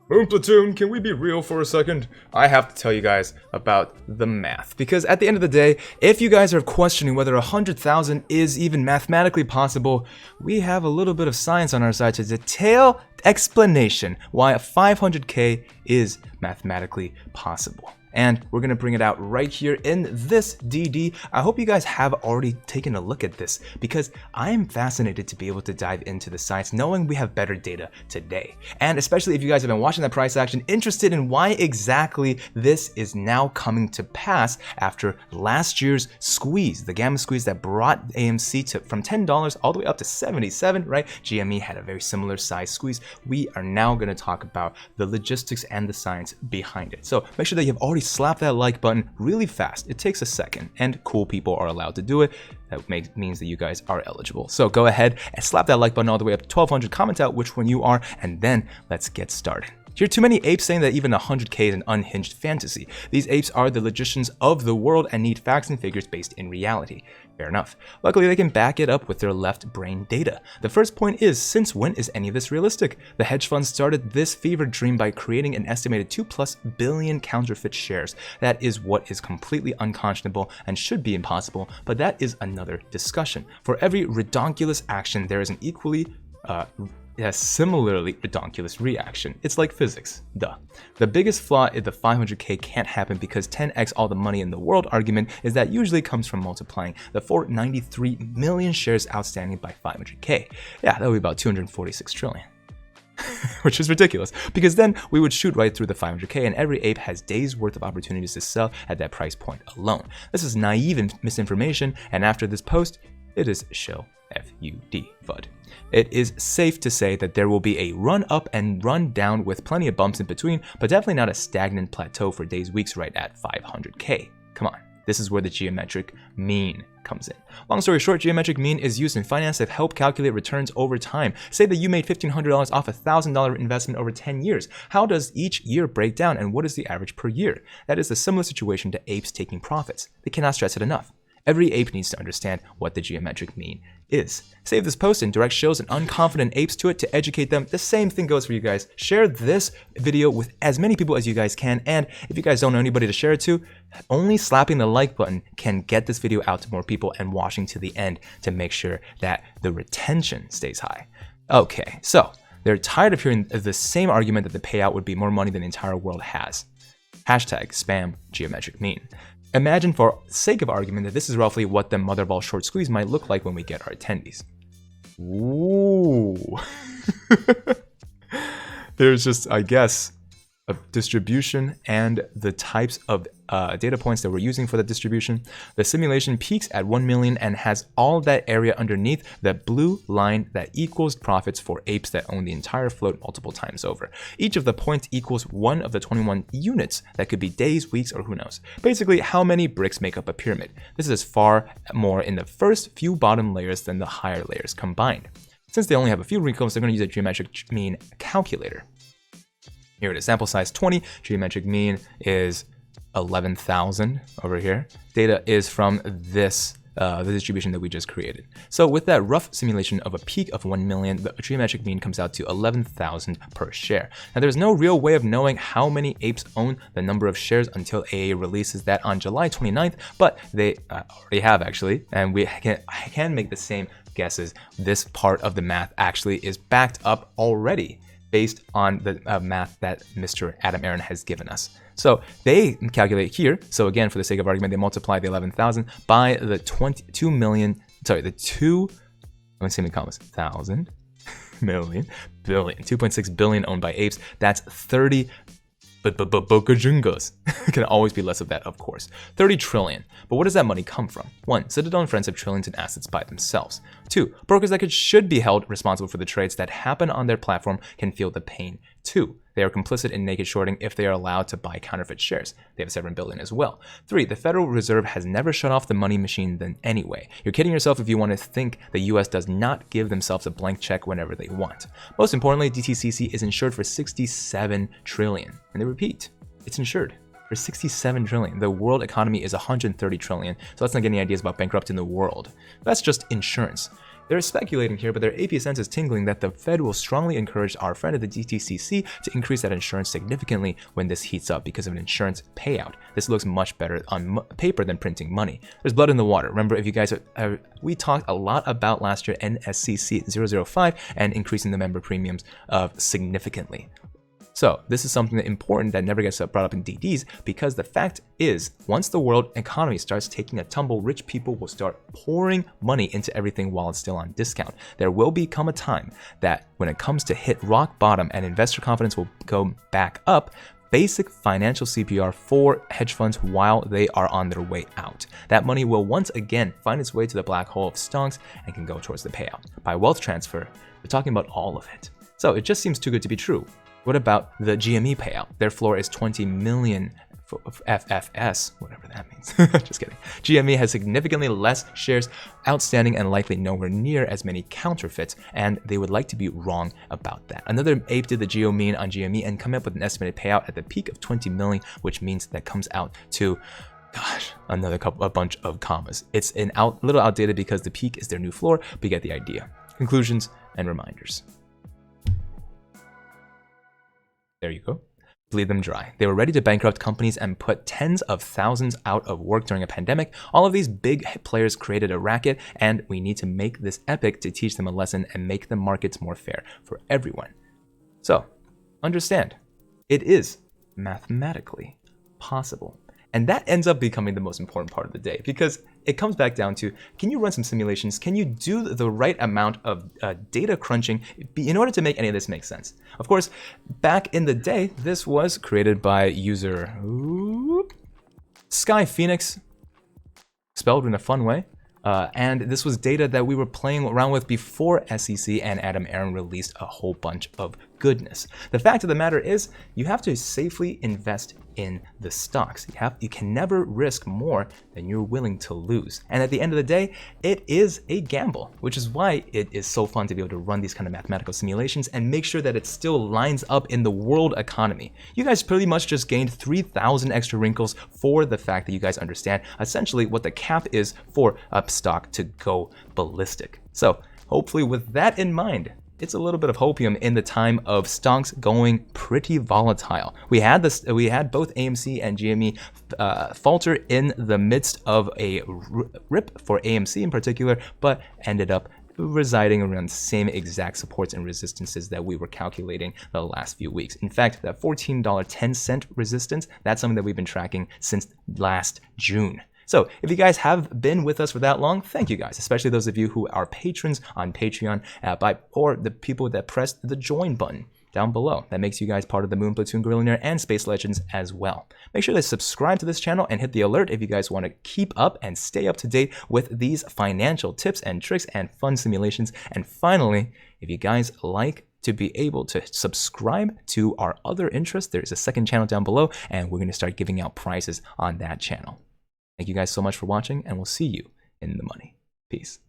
Platoon, can we be real for a second? I have to tell you guys about the math. Because at the end of the day, if you guys are questioning whether 100,000 is even mathematically possible, we have a little bit of science on our side to detail explanation why 500k is mathematically possible. And we're going to bring it out right here in this DD. I hope you guys have already taken a look at this because I am fascinated to be able to dive into the science knowing we have better data today. And especially if you guys have been watching that price action, interested in why exactly this is now coming to pass after last year's squeeze, the gamma squeeze that brought AMC from $10 all the way up to 77, right? GME had a very similar size squeeze. We are now going to talk about the logistics and the science behind it. So make sure that you've already slap that like button really fast. It takes a second, and cool people are allowed to do it. That means that you guys are eligible. So go ahead and slap that like button all the way up to 1200, comment out which one you are, and then let's get started. Hear too many apes saying that even 100k is an unhinged fantasy. These apes are the logicians of the world and need facts and figures based in reality. Fair enough. Luckily, they can back it up with their left brain data. The first point is, since when is any of this realistic? The hedge fund started this fever dream by creating an estimated 2+ billion counterfeit shares. That is what is completely unconscionable and should be impossible, but that is another discussion. For every redonkulous action, there is an equally similarly redonkulous reaction. It's like physics, duh. The biggest flaw in the 500k can't happen because 10x all the money in the world argument is that usually comes from multiplying the 493 million shares outstanding by 500k. Yeah, that would be about 246 trillion. Which is ridiculous, because then we would shoot right through the 500k and every ape has days worth of opportunities to sell at that price point alone. This is naive misinformation, and after this post, it is show F-U-D, FUD. It is safe to say that there will be a run up and run down with plenty of bumps in between, but definitely not a stagnant plateau for days, weeks right at 500k. Come on, this is where the geometric mean comes in. Long story short, geometric mean is used in finance to help calculate returns over time. Say that you made $1,500 off a $1,000 investment over 10 years. How does each year break down and what is the average per year? That is a similar situation to apes taking profits. They cannot stress it enough. Every ape needs to understand what the geometric mean is. Save this post and direct shows and unconfident apes to it to educate them. The same thing goes for you guys. Share this video with as many people as you guys can, and if you guys don't know anybody to share it to, only slapping the like button can get this video out to more people and watching to the end to make sure that the retention stays high. Okay, so they're tired of hearing the same argument that the payout would be more money than the entire world has. Hashtag spam geometric mean. Imagine for sake of argument that this is roughly what the mother of all short squeeze might look like when we get our attendees. Ooh. There's just, I guess, a distribution and the types of data points that we're using for the distribution. The simulation peaks at 1 million and has all that area underneath the blue line that equals profits for apes that own the entire float multiple times over. Each of the points equals one of the 21 units that could be days, weeks, or who knows. Basically, how many bricks make up a pyramid. This is far more in the first few bottom layers than the higher layers combined. Since they only have a few wrinkles, they're going to use a geometric mean calculator. Here it is, sample size 20, geometric mean is 11,000 over here. Data is from this, the distribution that we just created. So with that rough simulation of a peak of 1 million, the geometric mean comes out to 11,000 per share. Now there's no real way of knowing how many apes own the number of shares until AA releases that on July 29th, but they already have actually, and I can make the same guesses. This part of the math actually is backed up already, based on the math that Mr. Adam Aaron has given us. So they calculate here. So again, for the sake of argument, they multiply the 11,000 by the 22 million, sorry, the 2,000 million, billion, 2.6 billion owned by apes. That's 30 bokajungos. Can always be less of that, of course. 30 trillion. But where does that money come from? 1. Citadel and friends have trillions in assets by themselves. 2. Brokers that should be held responsible for the trades that happen on their platform can feel the pain too. They are complicit in naked shorting if they are allowed to buy counterfeit shares. They have 7 billion as well. 3. The Federal Reserve has never shut off the money machine then anyway. You're kidding yourself if you want to think the US does not give themselves a blank check whenever they want. Most importantly, DTCC is insured for 67 trillion. And they repeat, it's insured for 67 trillion. The world economy is 130 trillion. So let's not get any ideas about bankrupting the world. That's just insurance. They're speculating here, but their AP sense is tingling that the Fed will strongly encourage our friend at the DTCC to increase that insurance significantly when this heats up because of an insurance payout. This looks much better on paper than printing money. There's blood in the water. Remember, if you guys we talked a lot about last year NSCC 005 and increasing the member premiums significantly. So this is something important that never gets brought up in DDs, because the fact is, once the world economy starts taking a tumble, rich people will start pouring money into everything while it's still on discount. There will become a time that when it comes to hit rock bottom and investor confidence will go back up, basic financial CPR for hedge funds while they are on their way out. That money will once again find its way to the black hole of stocks and can go towards the payout. By wealth transfer, we're talking about all of it. So it just seems too good to be true. What about the GME payout? Their floor is 20 million for FFS, whatever that means. Just kidding. GME has significantly less shares outstanding and likely nowhere near as many counterfeits, and they would like to be wrong about that. Another ape did the geo mean on GME and come up with an estimated payout at the peak of 20 million, which means that comes out to, gosh, a bunch of commas. It's little outdated because the peak is their new floor, but you get the idea. Conclusions and reminders. There you go. Bleed them dry. They were ready to bankrupt companies and put tens of thousands out of work during a pandemic. All of these big players created a racket, and we need to make this epic to teach them a lesson and make the markets more fair for everyone. So, understand, it is mathematically possible. And that ends up becoming the most important part of the day, because it comes back down to, can you run some simulations? Can you do the right amount of data crunching in order to make any of this make sense? Of course, back in the day, this was created by user Sky Phoenix, spelled in a fun way. And this was data that we were playing around with before SEC and Adam Aaron released a whole bunch of goodness. The fact of the matter is, you have to safely invest in the stocks. You can never risk more than you're willing to lose. And at the end of the day, it is a gamble, which is why it is so fun to be able to run these kind of mathematical simulations and make sure that it still lines up in the world economy. You guys pretty much just gained 3,000 extra wrinkles for the fact that you guys understand essentially what the cap is for a stock to go ballistic. So hopefully with that in mind, it's a little bit of hopium in the time of stocks going pretty volatile. We had both AMC and GME falter in the midst of a rip for AMC in particular, but ended up residing around the same exact supports and resistances that we were calculating the last few weeks. In fact, that $14.10 resistance, that's something that we've been tracking since last June. So if you guys have been with us for that long, thank you guys, especially those of you who are patrons on Patreon or the people that pressed the join button down below. That makes you guys part of the Moon Platoon Gorillionaire and Space Legends as well. Make sure to subscribe to this channel and hit the alert if you guys want to keep up and stay up to date with these financial tips and tricks and fun simulations. And finally, if you guys like to be able to subscribe to our other interests, there's a second channel down below, and we're going to start giving out prizes on that channel. Thank you guys so much for watching, and we'll see you in the money. Peace.